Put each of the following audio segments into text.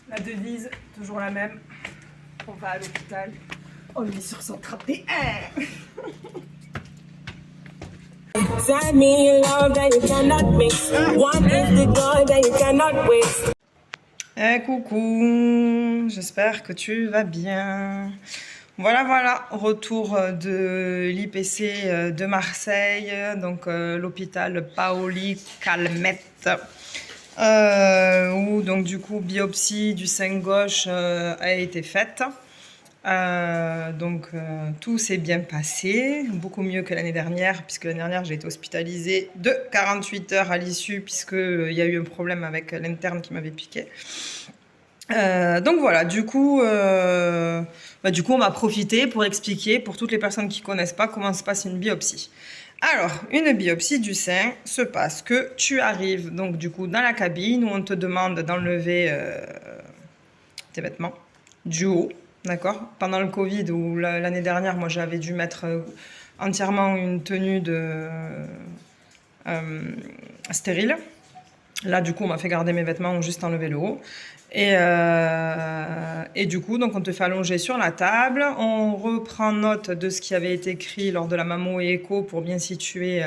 La devise, toujours la même. On va à l'hôpital, on est sur son 31. Send me love that you cannot mix. One is the joy that you cannot waste. Coucou, j'espère que tu vas bien. Voilà, retour de l'IPC de Marseille, donc l'hôpital Paoli Calmette, où donc du coup biopsie du sein gauche a été faite. Tout s'est bien passé, beaucoup mieux que l'année dernière, puisque l'année dernière j'ai été hospitalisée de 48 heures à l'issue, puisqu'il y a eu un problème avec l'interne qui m'avait piqué. Donc voilà, du coup, on va profiter pour expliquer pour toutes les personnes qui connaissent pas comment se passe une biopsie. Alors, une biopsie du sein se passe que tu arrives donc du coup dans la cabine où on te demande d'enlever tes vêtements du haut, d'accord. Pendant le Covid ou l'année dernière, moi j'avais dû mettre entièrement une tenue de stérile. Là, du coup, on m'a fait garder mes vêtements, on juste enlevé le haut. Et du coup, donc on te fait allonger sur la table. On reprend note de ce qui avait été écrit lors de la mammo et écho pour bien situer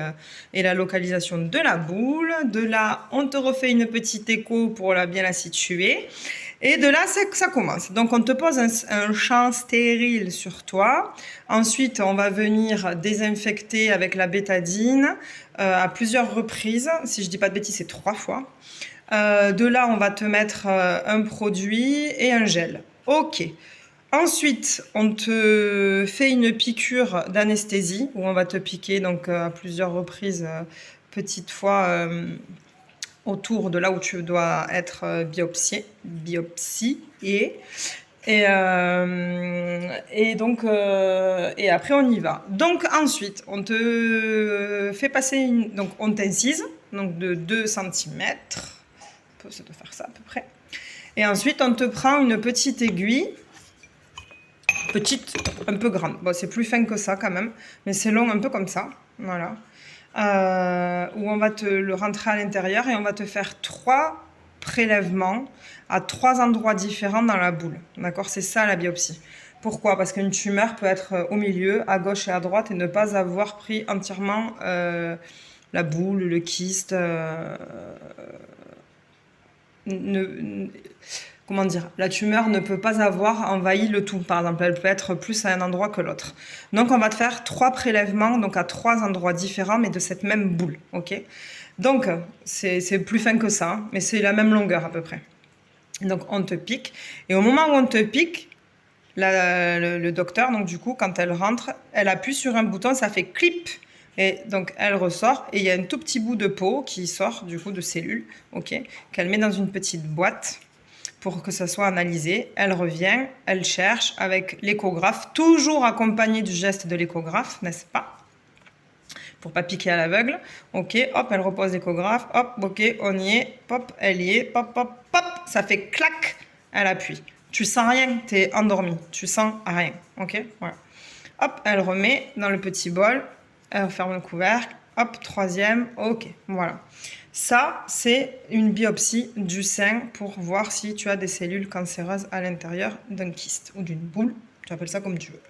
et la localisation de la boule. De là, on te refait une petite écho pour bien la situer. Et de là, ça commence. Donc, on te pose un champ stérile sur toi. Ensuite, on va venir désinfecter avec la bétadine à plusieurs reprises. Si je dis pas de bêtises, c'est 3 fois. De là, on va te mettre un produit et un gel. Ok. Ensuite, on te fait une piqûre d'anesthésie où on va te piquer donc à plusieurs reprises, petite fois autour de là où tu dois être biopsié. Et après on y va. Donc ensuite, on te fait passer donc on t'incise donc de 2 cm. Ça doit faire ça à peu près. Et ensuite, on te prend une petite aiguille, petite, un peu grande. Bon, c'est plus fin que ça quand même, mais c'est long un peu comme ça. Voilà. Où on va te le rentrer à l'intérieur et on va te faire 3 prélèvements à 3 endroits différents dans la boule. D'accord? C'est ça la biopsie. Pourquoi? Parce qu'une tumeur peut être au milieu, à gauche et à droite et ne pas avoir pris entièrement la boule, le kyste. Comment dire, la tumeur ne peut pas avoir envahi le tout. Par exemple, elle peut être plus à un endroit que l'autre. Donc, on va te faire 3 prélèvements, donc à 3 endroits différents, mais de cette même boule. Ok. Donc, c'est plus fin que ça, hein, mais c'est la même longueur à peu près. Donc, on te pique. Et au moment où on te pique, le docteur, donc du coup, quand elle rentre, elle appuie sur un bouton, ça fait clip. Et donc, elle ressort et il y a un tout petit bout de peau qui sort, du coup, de cellules, ok, qu'elle met dans une petite boîte pour que ça soit analysé. Elle revient, elle cherche avec l'échographe, toujours accompagné du geste de l'échographe, n'est-ce pas? Pour pas piquer à l'aveugle. Ok, hop, elle repose l'échographe, hop, ok, on y est, hop, elle y est, pop, pop, pop, ça fait clac, elle appuie. Tu sens rien, t'es endormi, tu sens rien, ok, voilà. Hop, elle remet dans le petit bol, elle ferme le couvercle, hop, 3e, ok, voilà. Ça, c'est une biopsie du sein pour voir si tu as des cellules cancéreuses à l'intérieur d'un kyste ou d'une boule, tu appelles ça comme tu veux.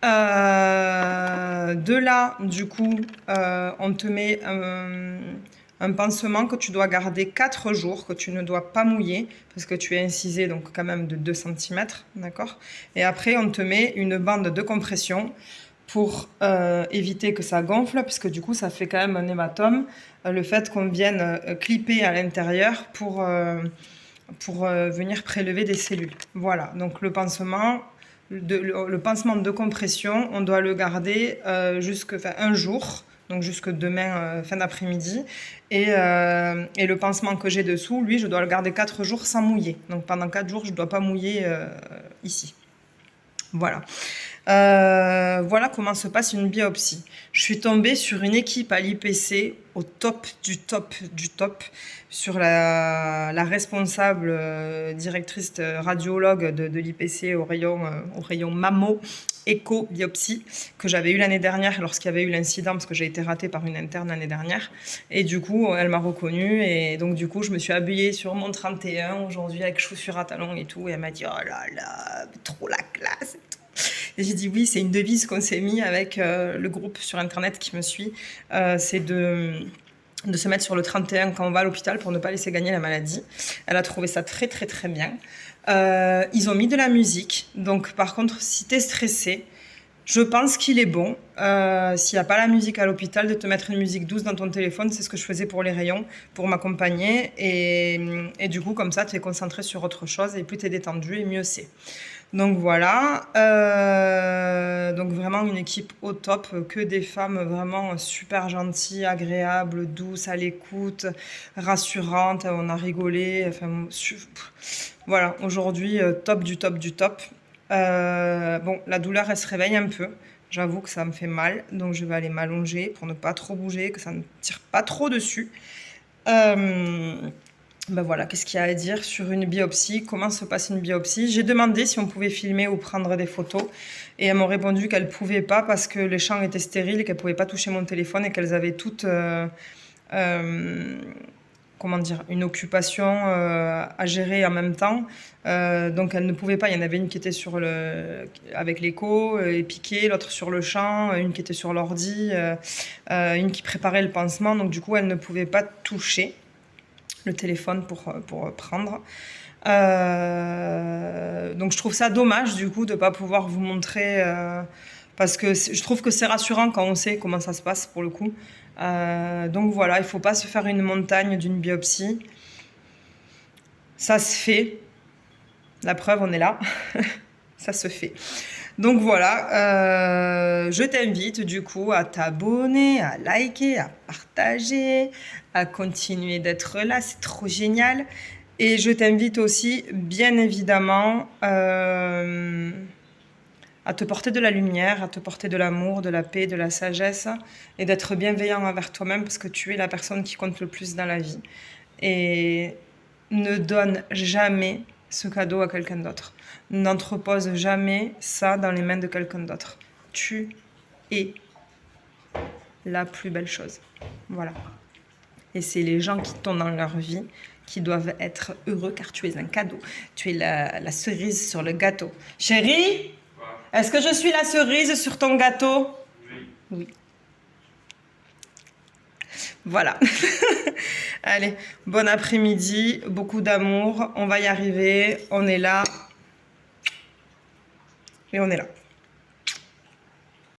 De là, du coup, on te met un pansement que tu dois garder 4 jours, que tu ne dois pas mouiller, parce que tu es incisé donc quand même de 2 cm, d'accord. Et après, on te met une bande de compression pour éviter que ça gonfle, puisque du coup, ça fait quand même un hématome. Le fait qu'on vienne clipper à l'intérieur pour venir prélever des cellules. Voilà, donc le pansement de compression, on doit le garder un jour, donc jusque demain, fin d'après-midi. Et le pansement que j'ai dessous, lui, je dois le garder 4 jours sans mouiller. Donc pendant 4 jours, je ne dois pas mouiller ici. Voilà. Voilà comment se passe une biopsie. Je suis tombée sur une équipe à l'IPC au top du top du top, sur la responsable directrice radiologue de l'IPC au rayon mammo, écho, biopsie, que j'avais eu l'année dernière lorsqu'il y avait eu l'incident, parce que j'ai été ratée par une interne l'année dernière. Et du coup, elle m'a reconnue. Et donc, du coup, je me suis habillée sur mon 31 aujourd'hui avec chaussures à talons et tout. Et elle m'a dit, oh là là, trop la classe. Et j'ai dit oui, c'est une devise qu'on s'est mis avec le groupe sur Internet qui me suit. C'est de se mettre sur le 31 quand on va à l'hôpital pour ne pas laisser gagner la maladie. Elle a trouvé ça très très très bien. Ils ont mis de la musique. Donc par contre, si t'es stressé, je pense qu'il est bon, s'il n'y a pas la musique à l'hôpital, de te mettre une musique douce dans ton téléphone. C'est ce que je faisais pour les rayons, pour m'accompagner. Et du coup, comme ça, tu es concentré sur autre chose et plus tu es détendu et mieux c'est. Donc voilà, donc vraiment une équipe au top, que des femmes vraiment super gentilles, agréables, douces, à l'écoute, rassurantes, on a rigolé, enfin voilà, aujourd'hui top du top du top. Bon, la douleur elle se réveille un peu, j'avoue que ça me fait mal, donc je vais aller m'allonger pour ne pas trop bouger, que ça ne tire pas trop dessus. Ben voilà, qu'est-ce qu'il y a à dire sur une biopsie, comment se passe une biopsie. J'ai demandé si on pouvait filmer ou prendre des photos et elles m'ont répondu qu'elles ne pouvaient pas parce que les champs étaient stériles et qu'elles ne pouvaient pas toucher mon téléphone et qu'elles avaient toutes comment dire, une occupation à gérer en même temps. Donc elles ne pouvaient pas. Il y en avait une qui était avec l'écho et piquée, l'autre sur le champ, une qui était sur l'ordi, une qui préparait le pansement. Donc du coup, elles ne pouvaient pas toucher le téléphone pour prendre. Donc je trouve ça dommage du coup de ne pas pouvoir vous montrer, parce que je trouve que c'est rassurant quand on sait comment ça se passe pour le coup. Donc voilà, il ne faut pas se faire une montagne d'une biopsie. Ça se fait. La preuve, on est là. Ça se fait. Donc voilà, je t'invite du coup à t'abonner, à liker, à partager, à continuer d'être là, c'est trop génial. Et je t'invite aussi, bien évidemment, à te porter de la lumière, à te porter de l'amour, de la paix, de la sagesse, et d'être bienveillant envers toi-même parce que tu es la personne qui compte le plus dans la vie. Et ne donne jamais ce cadeau à quelqu'un d'autre. N'entrepose jamais ça dans les mains de quelqu'un d'autre. Tu es la plus belle chose. Voilà. Et c'est les gens qui t'ont dans leur vie qui doivent être heureux car tu es un cadeau. Tu es la cerise sur le gâteau. Chérie, est-ce que je suis la cerise sur ton gâteau? Oui. Voilà. Allez, bon après-midi, beaucoup d'amour, on va y arriver, on est là. Et on est là.